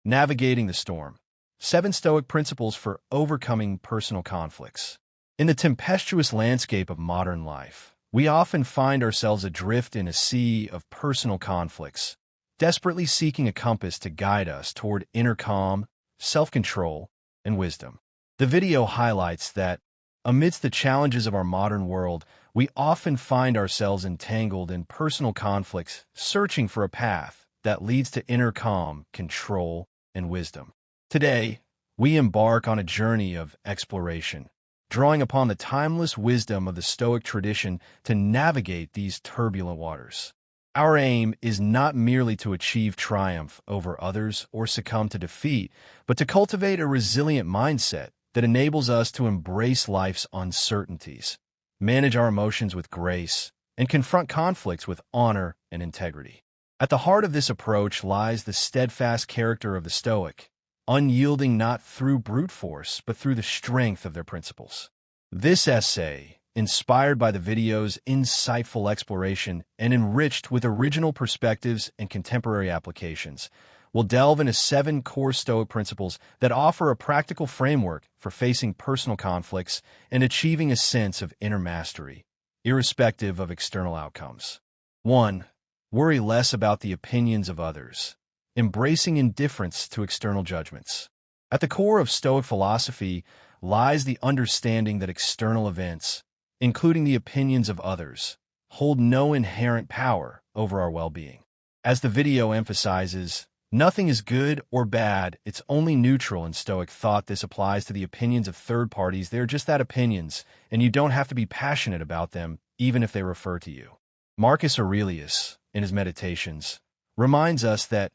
Navigating the storm. 7 Stoic principles for overcoming personal conflicts. In the tempestuous landscape of modern life, we often find ourselves adrift in a sea of personal conflicts, desperately seeking a compass to guide us toward inner calm, self-control, and wisdom. The video highlights that, amidst the challenges of our modern world, we often find ourselves entangled in personal conflicts, searching for a path that leads to inner calm, control, and wisdom. Today, we embark on a journey of exploration, drawing upon the timeless wisdom of the Stoic tradition to navigate these turbulent waters. Our aim is not merely to achieve triumph over others or succumb to defeat, but to cultivate a resilient mindset that enables us to embrace life's uncertainties, manage our emotions with grace, and confront conflicts with honor and integrity. At the heart of this approach lies the steadfast character of the Stoic, unyielding not through brute force, but through the strength of their principles. This essay, inspired by the video's insightful exploration and enriched with original perspectives and contemporary applications, will delve into 7 core Stoic principles that offer a practical framework for facing personal conflicts and achieving a sense of inner mastery, irrespective of external outcomes. 1. Worry less about the opinions of others. Embracing indifference to external judgments. At the core of Stoic philosophy lies the understanding that external events, including the opinions of others, hold no inherent power over our well-being. As the video emphasizes, nothing is good or bad, it's only neutral. In Stoic thought, this applies to the opinions of third parties. They're just that, opinions, and you don't have to be passionate about them, even if they refer to you. Marcus Aurelius, in his Meditations, reminds us that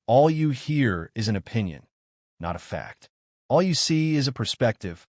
all you hear is an opinion, not a fact. All you see is a perspective,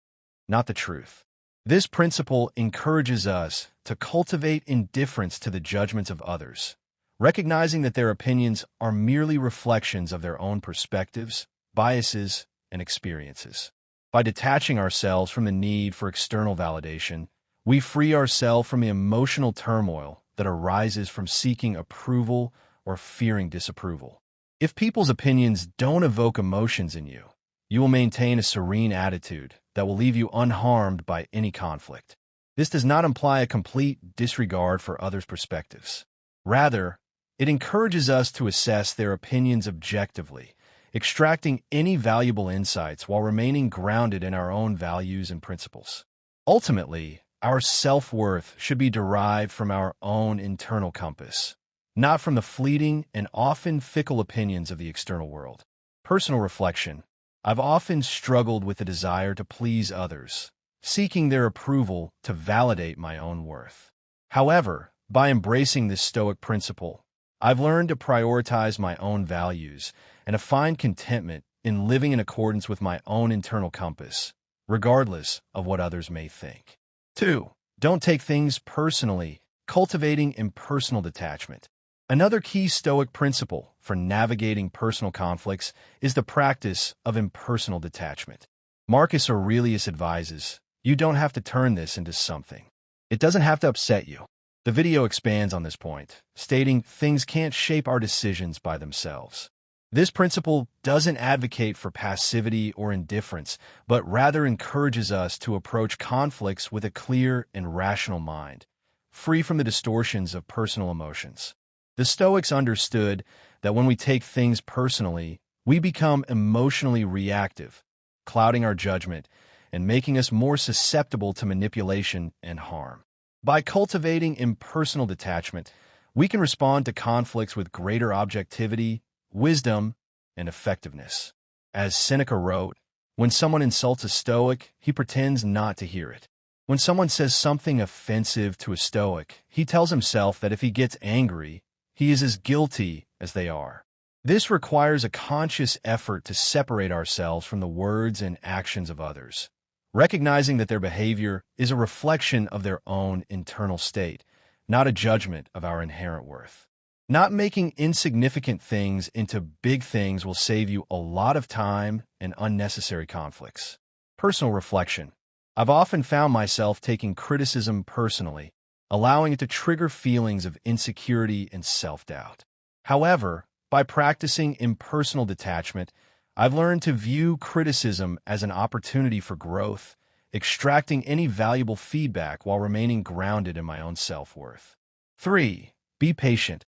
not the truth. This principle encourages us to cultivate indifference to the judgments of others, recognizing that their opinions are merely reflections of their own perspectives, biases, and experiences. By detaching ourselves from the need for external validation, we free ourselves from the emotional turmoil that arises from seeking approval or fearing disapproval. If people's opinions don't evoke emotions in you, you will maintain a serene attitude that will leave you unharmed by any conflict. This does not imply a complete disregard for others' perspectives. Rather, it encourages us to assess their opinions objectively, extracting any valuable insights while remaining grounded in our own values and principles. Ultimately, our self-worth should be derived from our own internal compass, not from the fleeting and often fickle opinions of the external world. Personal reflection. I've often struggled with the desire to please others, seeking their approval to validate my own worth. However, by embracing this Stoic principle, I've learned to prioritize my own values and to find contentment in living in accordance with my own internal compass, regardless of what others may think. 2. Don't take things personally. Cultivating impersonal detachment. Another key Stoic principle for navigating personal conflicts is the practice of impersonal detachment. Marcus Aurelius advises, you don't have to turn this into something. It doesn't have to upset you. The video expands on this point, stating things can't shape our decisions by themselves. This principle doesn't advocate for passivity or indifference, but rather encourages us to approach conflicts with a clear and rational mind, free from the distortions of personal emotions. The Stoics understood that when we take things personally, we become emotionally reactive, clouding our judgment and making us more susceptible to manipulation and harm. By cultivating impersonal detachment, we can respond to conflicts with greater objectivity, wisdom, and effectiveness. As Seneca wrote, when someone insults a Stoic, he pretends not to hear it. When someone says something offensive to a Stoic, he tells himself that if he gets angry, he is as guilty as they are. This requires a conscious effort to separate ourselves from the words and actions of others, recognizing that their behavior is a reflection of their own internal state, not a judgment of our inherent worth. Not making insignificant things into big things will save you a lot of time and unnecessary conflicts. Personal reflection. I've often found myself taking criticism personally, allowing it to trigger feelings of insecurity and self-doubt. However, by practicing impersonal detachment, I've learned to view criticism as an opportunity for growth, extracting any valuable feedback while remaining grounded in my own self-worth. 3. Be patient,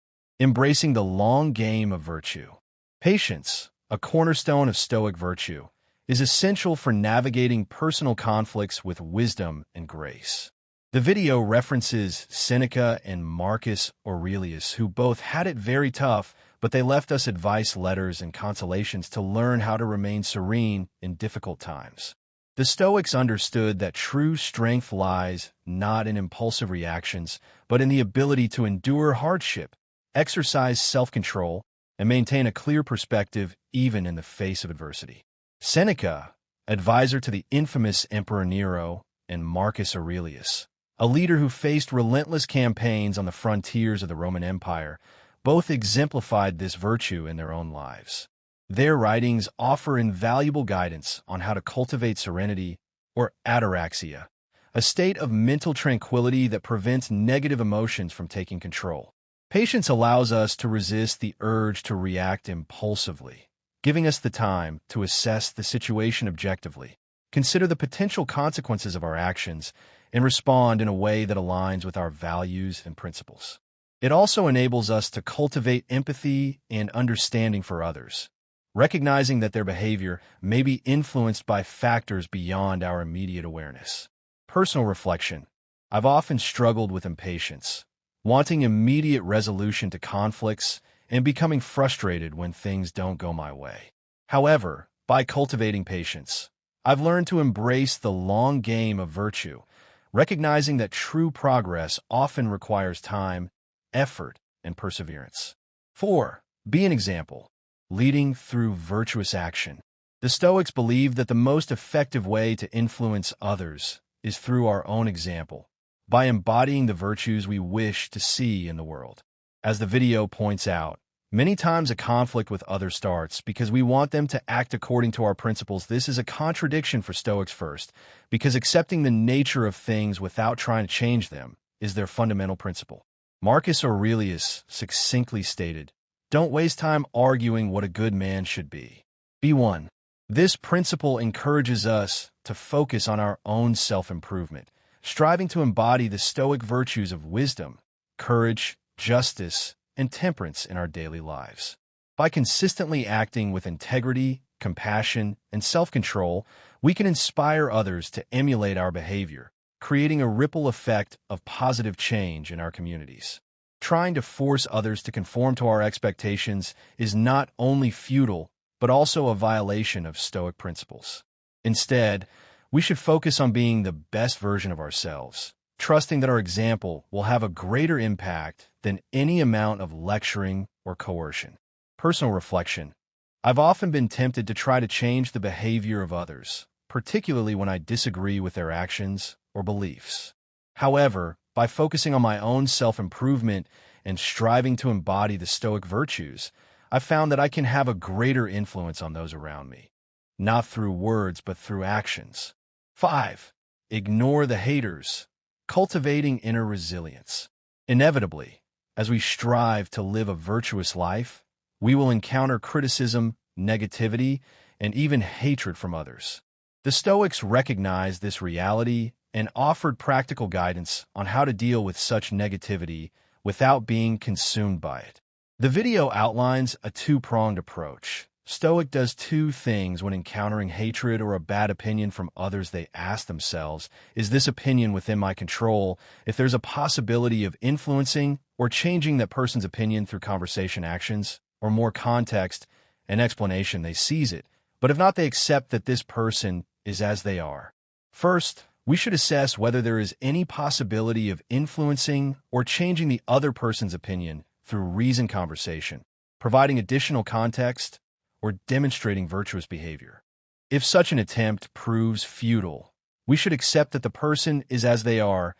embracing the long game of virtue. Patience, a cornerstone of Stoic virtue, is essential for navigating personal conflicts with wisdom and grace. The video references Seneca and Marcus Aurelius, who both had it very tough, but they left us advice letters and consolations to learn how to remain serene in difficult times. The Stoics understood that true strength lies not in impulsive reactions, but in the ability to endure hardship, exercise self-control, and maintain a clear perspective even in the face of adversity. Seneca, advisor to the infamous Emperor Nero, and Marcus Aurelius, a leader who faced relentless campaigns on the frontiers of the Roman Empire, both exemplified this virtue in their own lives. Their writings offer invaluable guidance on how to cultivate serenity, or ataraxia, a state of mental tranquility that prevents negative emotions from taking control. Patience allows us to resist the urge to react impulsively, giving us the time to assess the situation objectively, consider the potential consequences of our actions, and respond in a way that aligns with our values and principles. It also enables us to cultivate empathy and understanding for others, recognizing that their behavior may be influenced by factors beyond our immediate awareness. Personal reflection. I've often struggled with impatience, wanting immediate resolution to conflicts and becoming frustrated when things don't go my way. However, by cultivating patience, I've learned to embrace the long game of virtue, recognizing that true progress often requires time, effort, and perseverance. 4. Be an example, leading through virtuous action. The Stoics believed that the most effective way to influence others is through our own example, by embodying the virtues we wish to see in the world. As the video points out, many times a conflict with others starts because we want them to act according to our principles. This is a contradiction for Stoics first, because accepting the nature of things without trying to change them is their fundamental principle. Marcus Aurelius succinctly stated, "Don't waste time arguing what a good man should be. Be one." This principle encourages us to focus on our own self-improvement, striving to embody the Stoic virtues of wisdom, courage, justice, and temperance in our daily lives. By consistently acting with integrity, compassion, and self-control, we can inspire others to emulate our behavior, creating a ripple effect of positive change in our communities. Trying to force others to conform to our expectations is not only futile, but also a violation of Stoic principles. Instead, we should focus on being the best version of ourselves, trusting that our example will have a greater impact than any amount of lecturing or coercion. Personal reflection. I've often been tempted to try to change the behavior of others, particularly when I disagree with their actions or beliefs. However, by focusing on my own self-improvement and striving to embody the Stoic virtues, I've found that I can have a greater influence on those around me, not through words but through actions. 5. Ignore the haters, cultivating inner resilience. Inevitably, as we strive to live a virtuous life, we will encounter criticism, negativity, and even hatred from others. The Stoics recognized this reality and offered practical guidance on how to deal with such negativity without being consumed by it. The video outlines a two-pronged approach. Stoic does two things when encountering hatred or a bad opinion from others. They ask themselves, is this opinion within my control? If there's a possibility of influencing or changing that person's opinion through conversation, actions, or more context and explanation, they seize it. But if not, they accept that this person is as they are. First, we should assess whether there is any possibility of influencing or changing the other person's opinion through reasoned conversation, providing additional context, or demonstrating virtuous behavior. If such an attempt proves futile, we should accept that the person is as they are,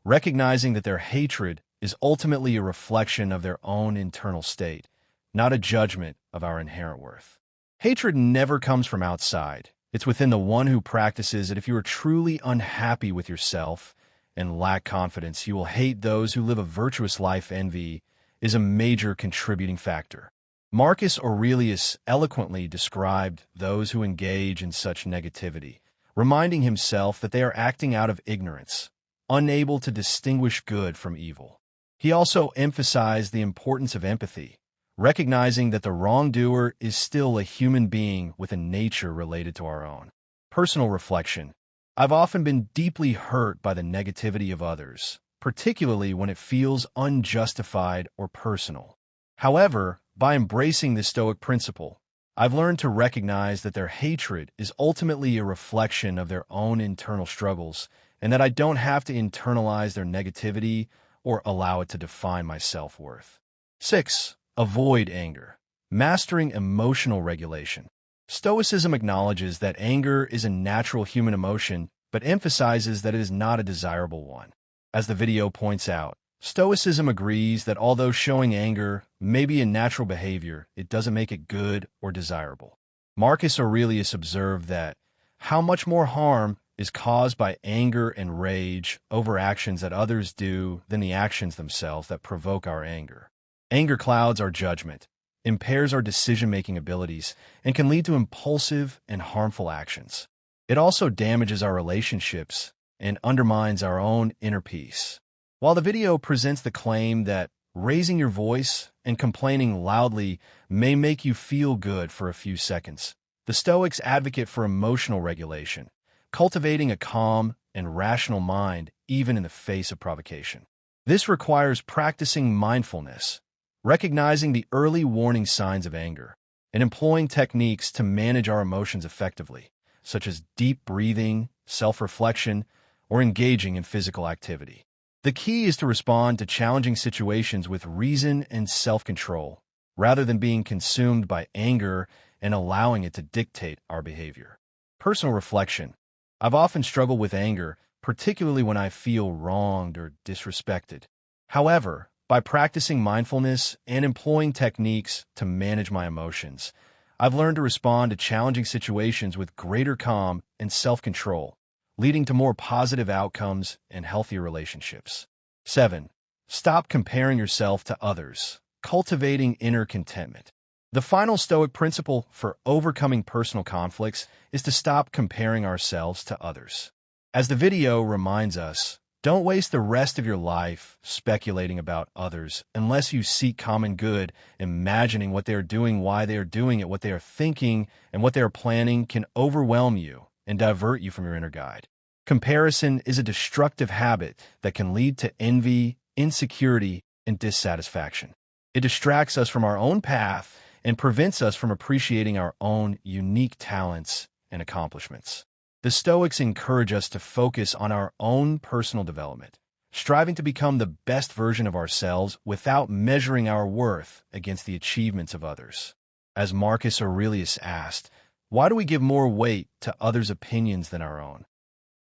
recognizing that their hatred is ultimately a reflection of their own internal state, not a judgment of our inherent worth. Hatred never comes from outside. It's within the one who practices it. If you are truly unhappy with yourself and lack confidence, you will hate those who live a virtuous life. Envy is a major contributing factor. Marcus Aurelius eloquently described those who engage in such negativity, reminding himself that they are acting out of ignorance, unable to distinguish good from evil. He also emphasized the importance of empathy, recognizing that the wrongdoer is still a human being with a nature related to our own. Personal reflection. I've often been deeply hurt by the negativity of others, particularly when it feels unjustified or personal. However, by embracing the Stoic principle, I've learned to recognize that their hatred is ultimately a reflection of their own internal struggles, and that I don't have to internalize their negativity or allow it to define my self-worth. 6. Avoid anger. Mastering emotional regulation. Stoicism acknowledges that anger is a natural human emotion, but emphasizes that it is not a desirable one. As the video points out, Stoicism agrees that although showing anger may be a natural behavior, it doesn't make it good or desirable. Marcus Aurelius observed that how much more harm is caused by anger and rage over actions that others do than the actions themselves that provoke our anger. Anger clouds our judgment, impairs our decision-making abilities, and can lead to impulsive and harmful actions. It also damages our relationships and undermines our own inner peace. While the video presents the claim that raising your voice and complaining loudly may make you feel good for a few seconds, the Stoics advocate for emotional regulation, cultivating a calm and rational mind even in the face of provocation. This requires practicing mindfulness, recognizing the early warning signs of anger, and employing techniques to manage our emotions effectively, such as deep breathing, self-reflection, or engaging in physical activity. The key is to respond to challenging situations with reason and self-control, rather than being consumed by anger and allowing it to dictate our behavior. Personal reflection. I've often struggled with anger, particularly when I feel wronged or disrespected. However, by practicing mindfulness and employing techniques to manage my emotions, I've learned to respond to challenging situations with greater calm and self-control, leading to more positive outcomes and healthier relationships. 7. Stop comparing yourself to others, cultivating inner contentment. The final Stoic principle for overcoming personal conflicts is to stop comparing ourselves to others. As the video reminds us, don't waste the rest of your life speculating about others unless you seek common good. Imagining what they are doing, why they are doing it, what they are thinking, and what they are planning can overwhelm you and divert you from your inner guide. Comparison is a destructive habit that can lead to envy, insecurity, and dissatisfaction. It distracts us from our own path and prevents us from appreciating our own unique talents and accomplishments. The Stoics encourage us to focus on our own personal development, striving to become the best version of ourselves without measuring our worth against the achievements of others. As Marcus Aurelius asked, why do we give more weight to others' opinions than our own?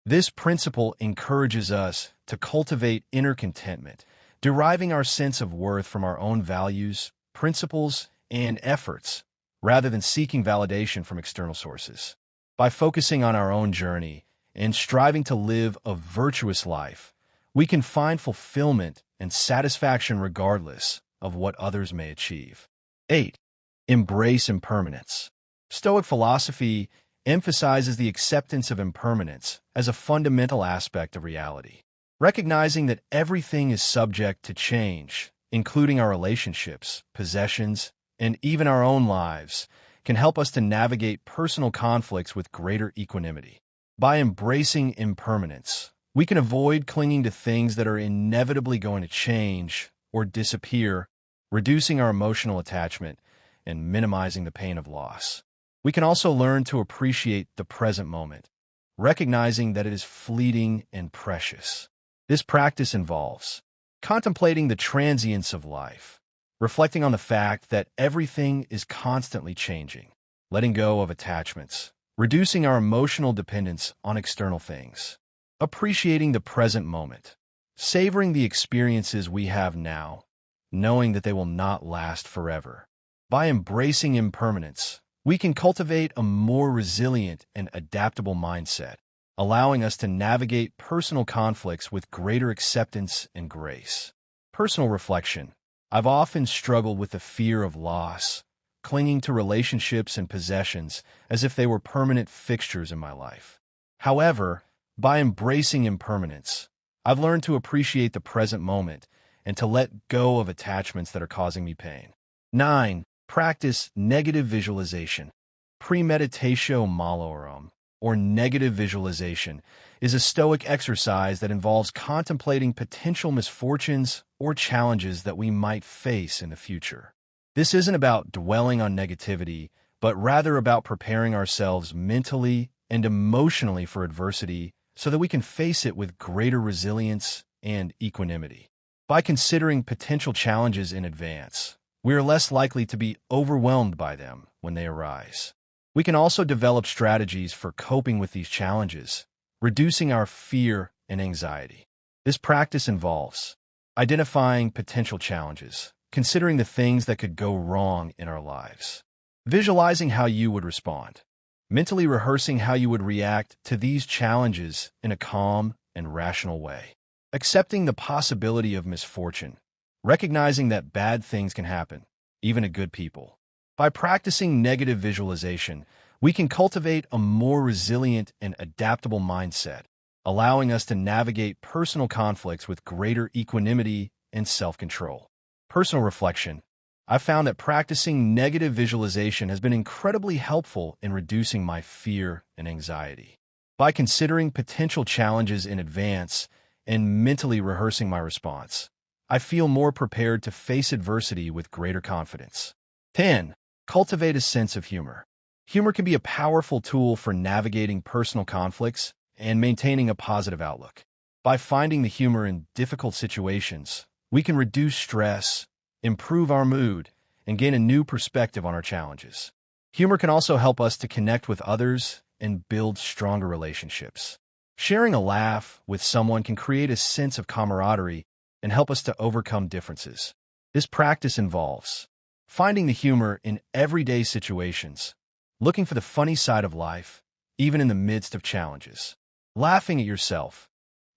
This principle encourages us to cultivate inner contentment, deriving our sense of worth from our own values, principles, and efforts, rather than seeking validation from external sources. By focusing on our own journey and striving to live a virtuous life, we can find fulfillment and satisfaction regardless of what others may achieve. 8. Embrace impermanence. Stoic philosophy emphasizes the acceptance of impermanence as a fundamental aspect of reality. Recognizing that everything is subject to change, including our relationships, possessions, and even our own lives, can help us to navigate personal conflicts with greater equanimity. By embracing impermanence, we can avoid clinging to things that are inevitably going to change or disappear, reducing our emotional attachment and minimizing the pain of loss. We can also learn to appreciate the present moment, recognizing that it is fleeting and precious. This practice involves contemplating the transience of life, reflecting on the fact that everything is constantly changing, letting go of attachments, reducing our emotional dependence on external things, appreciating the present moment, savoring the experiences we have now, knowing that they will not last forever. By embracing impermanence, we can cultivate a more resilient and adaptable mindset, allowing us to navigate personal conflicts with greater acceptance and grace. Personal reflection. I've often struggled with the fear of loss, clinging to relationships and possessions as if they were permanent fixtures in my life. However, by embracing impermanence, I've learned to appreciate the present moment and to let go of attachments that are causing me pain. 9. Practice negative visualization. Premeditatio malorum, or negative visualization, is a Stoic exercise that involves contemplating potential misfortunes or challenges that we might face in the future. This isn't about dwelling on negativity, but rather about preparing ourselves mentally and emotionally for adversity so that we can face it with greater resilience and equanimity. By considering potential challenges in advance, we are less likely to be overwhelmed by them when they arise. We can also develop strategies for coping with these challenges, reducing our fear and anxiety. This practice involves identifying potential challenges, considering the things that could go wrong in our lives, visualizing how you would respond, mentally rehearsing how you would react to these challenges in a calm and rational way, accepting the possibility of misfortune, recognizing that bad things can happen, even to good people. By practicing negative visualization, we can cultivate a more resilient and adaptable mindset, allowing us to navigate personal conflicts with greater equanimity and self-control. Personal reflection. I've found that practicing negative visualization has been incredibly helpful in reducing my fear and anxiety. By considering potential challenges in advance and mentally rehearsing my response, I feel more prepared to face adversity with greater confidence. 10. Cultivate a sense of humor. Humor can be a powerful tool for navigating personal conflicts and maintaining a positive outlook. By finding the humor in difficult situations, we can reduce stress, improve our mood, and gain a new perspective on our challenges. Humor can also help us to connect with others and build stronger relationships. Sharing a laugh with someone can create a sense of camaraderie and help us to overcome differences. This practice involves finding the humor in everyday situations, looking for the funny side of life, even in the midst of challenges, laughing at yourself,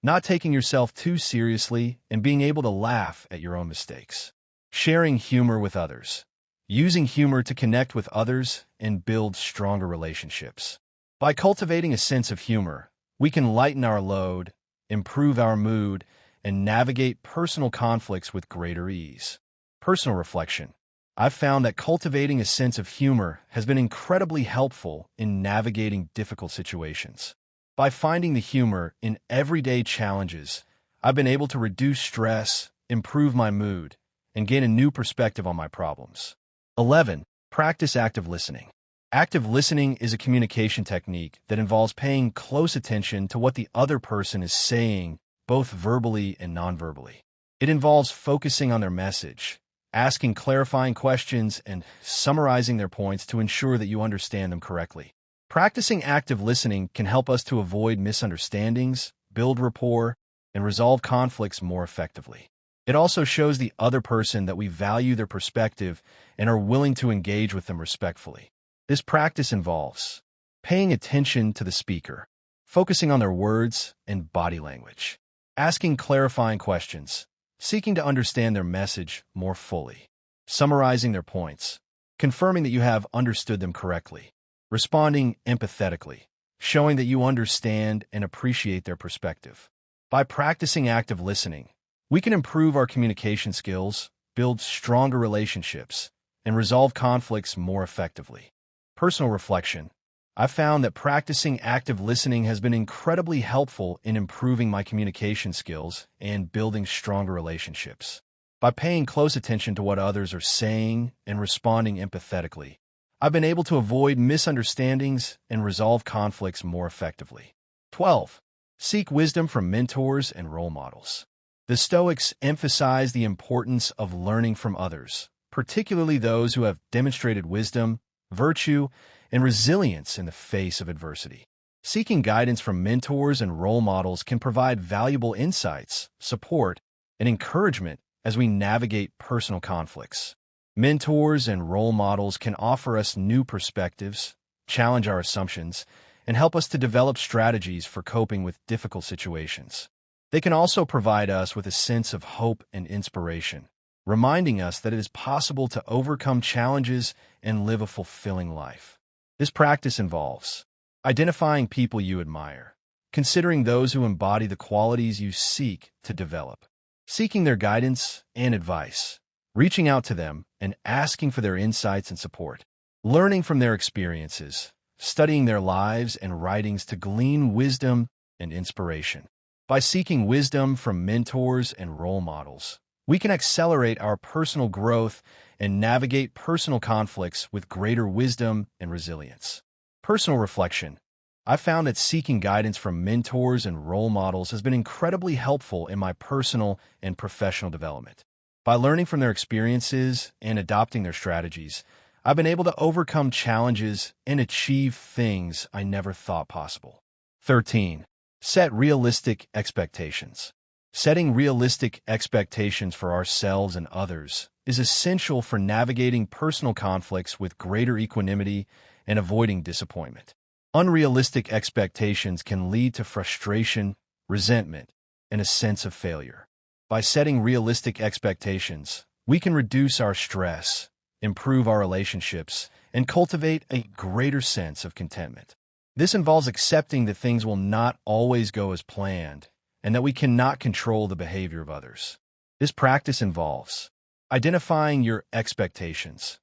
not taking yourself too seriously, and being able to laugh at your own mistakes. Sharing humor with others, using humor to connect with others and build stronger relationships. By cultivating a sense of humor, we can lighten our load, improve our mood, and navigate personal conflicts with greater ease. Personal reflection. I've found that cultivating a sense of humor has been incredibly helpful in navigating difficult situations. By finding the humor in everyday challenges, I've been able to reduce stress, improve my mood, and gain a new perspective on my problems. 11. Practice active listening. Active listening is a communication technique that involves paying close attention to what the other person is saying, both verbally and nonverbally. It involves focusing on their message, asking clarifying questions, and summarizing their points to ensure that you understand them correctly. Practicing active listening can help us to avoid misunderstandings, build rapport, and resolve conflicts more effectively. It also shows the other person that we value their perspective and are willing to engage with them respectfully. This practice involves paying attention to the speaker, focusing on their words and body language, asking clarifying questions, seeking to understand their message more fully, summarizing their points, confirming that you have understood them correctly, responding empathetically, showing that you understand and appreciate their perspective. By practicing active listening, we can improve our communication skills, build stronger relationships, and resolve conflicts more effectively. Personal reflection. I've found that practicing active listening has been incredibly helpful in improving my communication skills and building stronger relationships. By paying close attention to what others are saying and responding empathetically, I've been able to avoid misunderstandings and resolve conflicts more effectively. 12. Seek wisdom from mentors and role models. The Stoics emphasize the importance of learning from others, particularly those who have demonstrated wisdom, virtue, and resilience in the face of adversity. Seeking guidance from mentors and role models can provide valuable insights, support, and encouragement as we navigate personal conflicts. Mentors and role models can offer us new perspectives, challenge our assumptions, and help us to develop strategies for coping with difficult situations. They can also provide us with a sense of hope and inspiration, reminding us that it is possible to overcome challenges and live a fulfilling life. This practice involves identifying people you admire, considering those who embody the qualities you seek to develop, seeking their guidance and advice, reaching out to them and asking for their insights and support, learning from their experiences, studying their lives and writings to glean wisdom and inspiration. By seeking wisdom from mentors and role models, we can accelerate our personal growth and navigate personal conflicts with greater wisdom and resilience. Personal reflection. I found that seeking guidance from mentors and role models has been incredibly helpful in my personal and professional development. By learning from their experiences and adopting their strategies, I've been able to overcome challenges and achieve things I never thought possible. 13. Set realistic expectations. Setting realistic expectations for ourselves and others is essential for navigating personal conflicts with greater equanimity and avoiding disappointment. Unrealistic expectations can lead to frustration, resentment, and a sense of failure. By setting realistic expectations, we can reduce our stress, improve our relationships, and cultivate a greater sense of contentment. This involves accepting that things will not always go as planned and that we cannot control the behavior of others. This practice involves identifying your expectations,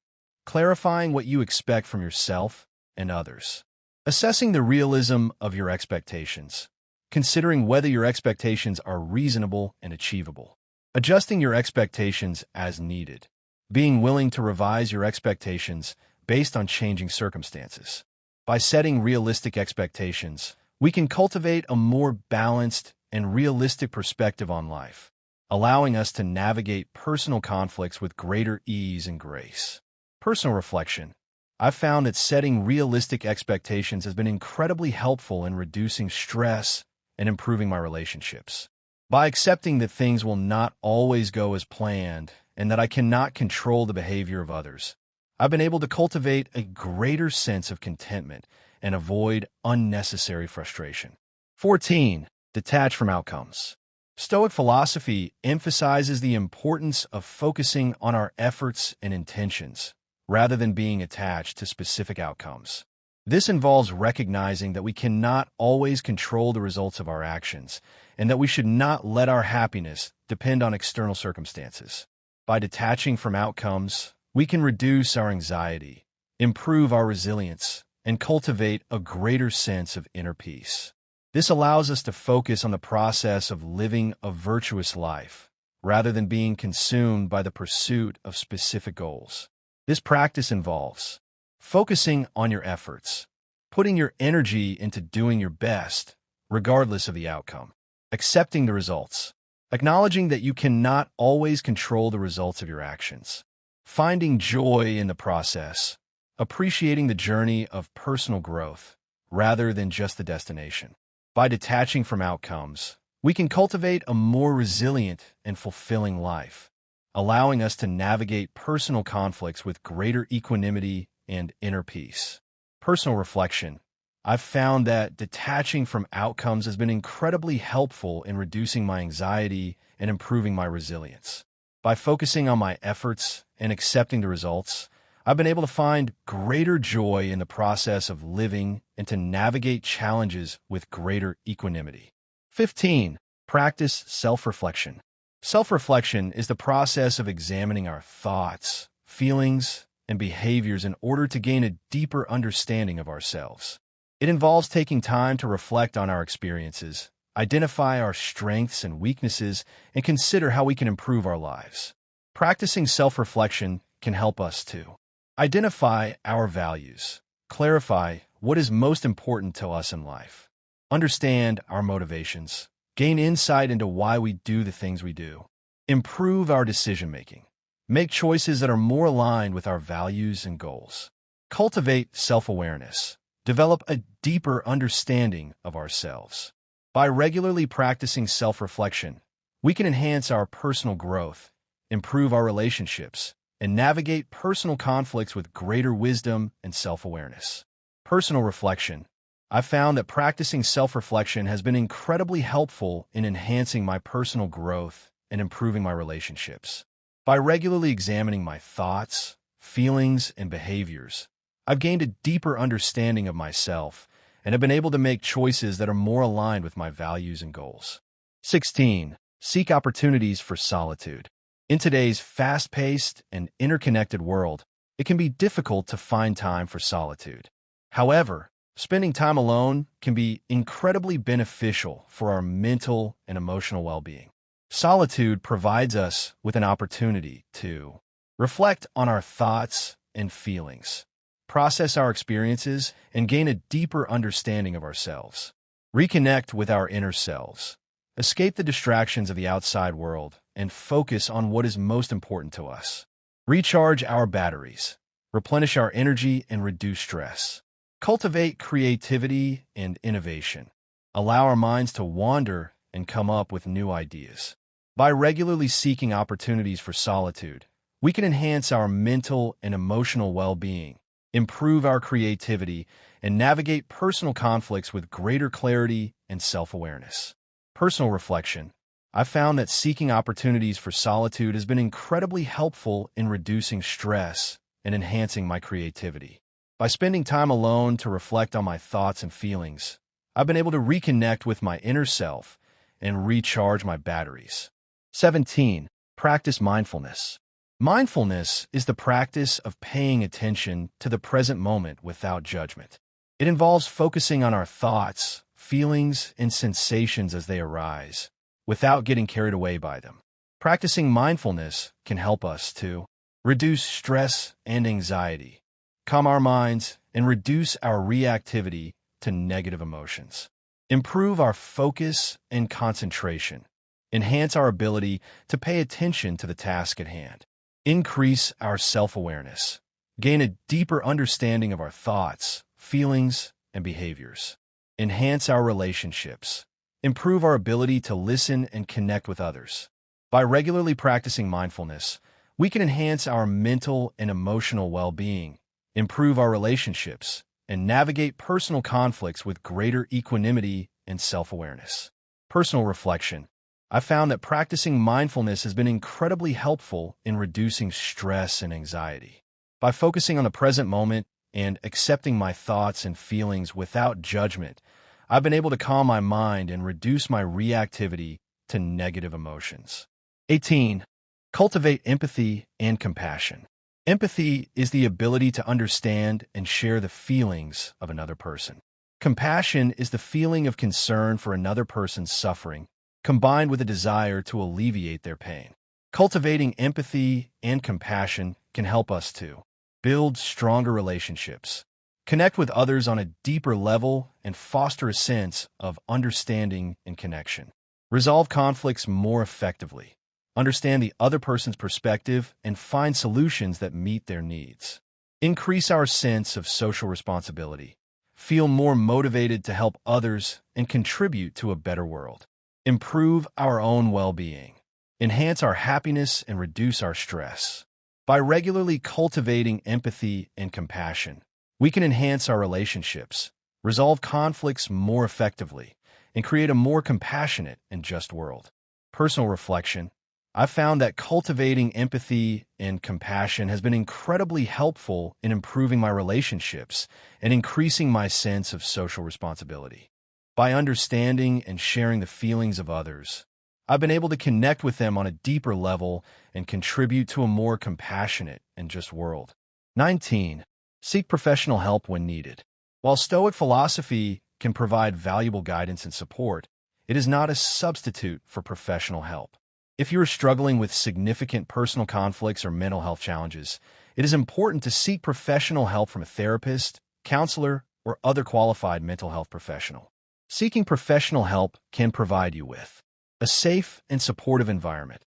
clarifying what you expect from yourself and others, assessing the realism of your expectations, considering whether your expectations are reasonable and achievable, adjusting your expectations as needed, being willing to revise your expectations based on changing circumstances. By setting realistic expectations, we can cultivate a more balanced and realistic perspective on life, allowing us to navigate personal conflicts with greater ease and grace. Personal reflection. I've found that setting realistic expectations has been incredibly helpful in reducing stress and improving my relationships. By accepting that things will not always go as planned and that I cannot control the behavior of others, I've been able to cultivate a greater sense of contentment and avoid unnecessary frustration. 14. Detach from outcomes. Stoic philosophy emphasizes the importance of focusing on our efforts and intentions, rather than being attached to specific outcomes. This involves recognizing that we cannot always control the results of our actions, and that we should not let our happiness depend on external circumstances. By detaching from outcomes, we can reduce our anxiety, improve our resilience, and cultivate a greater sense of inner peace. This allows us to focus on the process of living a virtuous life, rather than being consumed by the pursuit of specific goals. This practice involves focusing on your efforts, putting your energy into doing your best, regardless of the outcome, accepting the results, acknowledging that you cannot always control the results of your actions, finding joy in the process, appreciating the journey of personal growth, rather than just the destination. By detaching from outcomes, we can cultivate a more resilient and fulfilling life, allowing us to navigate personal conflicts with greater equanimity and inner peace. Personal reflection. I've found that detaching from outcomes has been incredibly helpful in reducing my anxiety and improving my resilience. By focusing on my efforts and accepting the results, I've been able to find greater joy in the process of living and to navigate challenges with greater equanimity. 15. Practice self-reflection. Self-reflection is the process of examining our thoughts, feelings, and behaviors in order to gain a deeper understanding of ourselves. It involves taking time to reflect on our experiences, identify our strengths and weaknesses, and consider how we can improve our lives. Practicing self-reflection can help us to identify our values, clarify what is most important to us in life, understand our motivations, gain insight into why we do the things we do, improve our decision-making, make choices that are more aligned with our values and goals, cultivate self-awareness, develop a deeper understanding of ourselves. By regularly practicing self-reflection, we can enhance our personal growth, improve our relationships, and navigate personal conflicts with greater wisdom and self-awareness. Personal reflection. I've found that practicing self-reflection has been incredibly helpful in enhancing my personal growth and improving my relationships. By regularly examining my thoughts, feelings, and behaviors, I've gained a deeper understanding of myself and have been able to make choices that are more aligned with my values and goals. 16. Seek opportunities for solitude. In today's fast-paced and interconnected world, it can be difficult to find time for solitude. However, spending time alone can be incredibly beneficial for our mental and emotional well-being. Solitude provides us with an opportunity to reflect on our thoughts and feelings, process our experiences, and gain a deeper understanding of ourselves. Reconnect with our inner selves, escape the distractions of the outside world, and focus on what is most important to us. Recharge our batteries, replenish our energy, and reduce stress. Cultivate creativity and innovation. Allow our minds to wander and come up with new ideas. By regularly seeking opportunities for solitude, we can enhance our mental and emotional well-being, improve our creativity, and navigate personal conflicts with greater clarity and self-awareness. Personal reflection. I've found that seeking opportunities for solitude has been incredibly helpful in reducing stress and enhancing my creativity. By spending time alone to reflect on my thoughts and feelings, I've been able to reconnect with my inner self and recharge my batteries. 17. Practice mindfulness. Mindfulness is the practice of paying attention to the present moment without judgment. It involves focusing on our thoughts, feelings, and sensations as they arise, without getting carried away by them. Practicing mindfulness can help us to reduce stress and anxiety, calm our minds, and reduce our reactivity to negative emotions, improve our focus and concentration, enhance our ability to pay attention to the task at hand, increase our self-awareness, gain a deeper understanding of our thoughts, feelings, and behaviors, enhance our relationships, improve our ability to listen and connect with others. By regularly practicing mindfulness, we can enhance our mental and emotional well-being, improve our relationships, and navigate personal conflicts with greater equanimity and self-awareness. Personal reflection. I found that practicing mindfulness has been incredibly helpful in reducing stress and anxiety. By focusing on the present moment and accepting my thoughts and feelings without judgment, I've been able to calm my mind and reduce my reactivity to negative emotions. 18. Cultivate empathy and compassion. Empathy is the ability to understand and share the feelings of another person. Compassion is the feeling of concern for another person's suffering, combined with a desire to alleviate their pain. Cultivating empathy and compassion can help us to build stronger relationships, connect with others on a deeper level, and foster a sense of understanding and connection. Resolve conflicts more effectively, understand the other person's perspective, and find solutions that meet their needs. Increase our sense of social responsibility, feel more motivated to help others, and contribute to a better world. Improve our own well-being, enhance our happiness, and reduce our stress. By regularly cultivating empathy and compassion, we can enhance our relationships, resolve conflicts more effectively, and create a more compassionate and just world. Personal reflection. I've found that cultivating empathy and compassion has been incredibly helpful in improving my relationships and increasing my sense of social responsibility. By understanding and sharing the feelings of others, I've been able to connect with them on a deeper level and contribute to a more compassionate and just world. 19. Seek professional help when needed. While Stoic philosophy can provide valuable guidance and support, it is not a substitute for professional help. If you are struggling with significant personal conflicts or mental health challenges, it is important to seek professional help from a therapist, counselor, or other qualified mental health professional. Seeking professional help can provide you with a safe and supportive environment,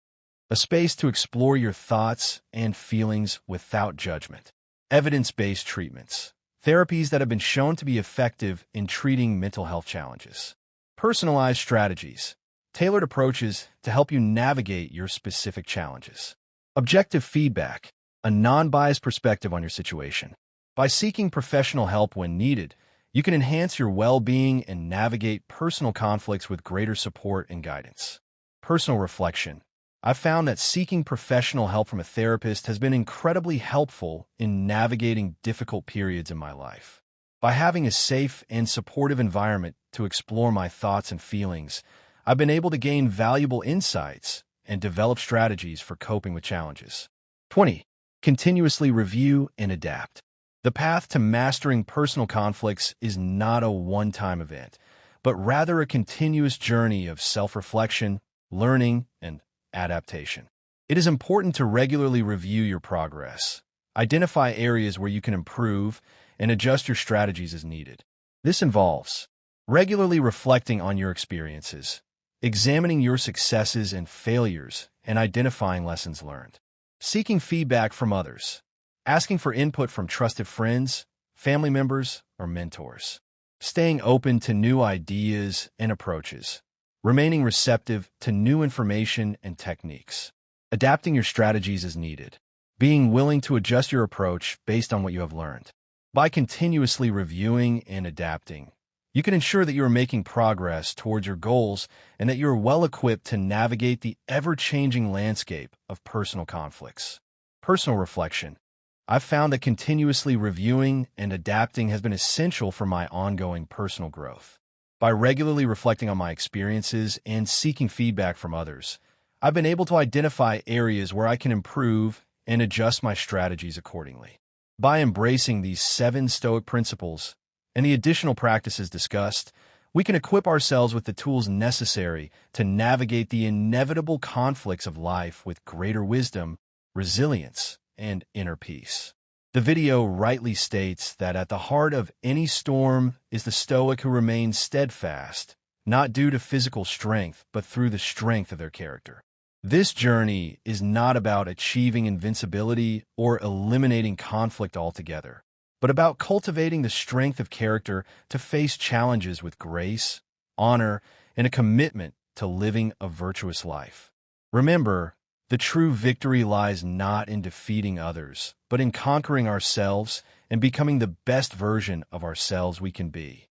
a space to explore your thoughts and feelings without judgment, evidence-based treatments, therapies that have been shown to be effective in treating mental health challenges, personalized strategies, tailored approaches to help you navigate your specific challenges, objective feedback, a non-biased perspective on your situation. By seeking professional help when needed, you can enhance your well-being and navigate personal conflicts with greater support and guidance. Personal reflection. I've found that seeking professional help from a therapist has been incredibly helpful in navigating difficult periods in my life. By having a safe and supportive environment to explore my thoughts and feelings, I've been able to gain valuable insights and develop strategies for coping with challenges. 20. Continuously review and adapt. The path to mastering personal conflicts is not a one-time event, but rather a continuous journey of self-reflection, learning, and adaptation. It is important to regularly review your progress, identify areas where you can improve, and adjust your strategies as needed. This involves regularly reflecting on your experiences, examining your successes and failures, and identifying lessons learned. Seeking feedback from others, asking for input from trusted friends, family members, or mentors. Staying open to new ideas and approaches. Remaining receptive to new information and techniques. Adapting your strategies as needed. Being willing to adjust your approach based on what you have learned. By continuously reviewing and adapting, you can ensure that you are making progress towards your goals and that you are well equipped to navigate the ever-changing landscape of personal conflicts. Personal reflection. I've found that continuously reviewing and adapting has been essential for my ongoing personal growth. By regularly reflecting on my experiences and seeking feedback from others, I've been able to identify areas where I can improve and adjust my strategies accordingly. By embracing these 7 Stoic principles and the additional practices discussed, we can equip ourselves with the tools necessary to navigate the inevitable conflicts of life with greater wisdom, resilience, and inner peace. The video rightly states that at the heart of any storm is the Stoic who remains steadfast, not due to physical strength, but through the strength of their character. This journey is not about achieving invincibility or eliminating conflict altogether, but about cultivating the strength of character to face challenges with grace, honor, and a commitment to living a virtuous life. Remember, the true victory lies not in defeating others, but in conquering ourselves and becoming the best version of ourselves we can be.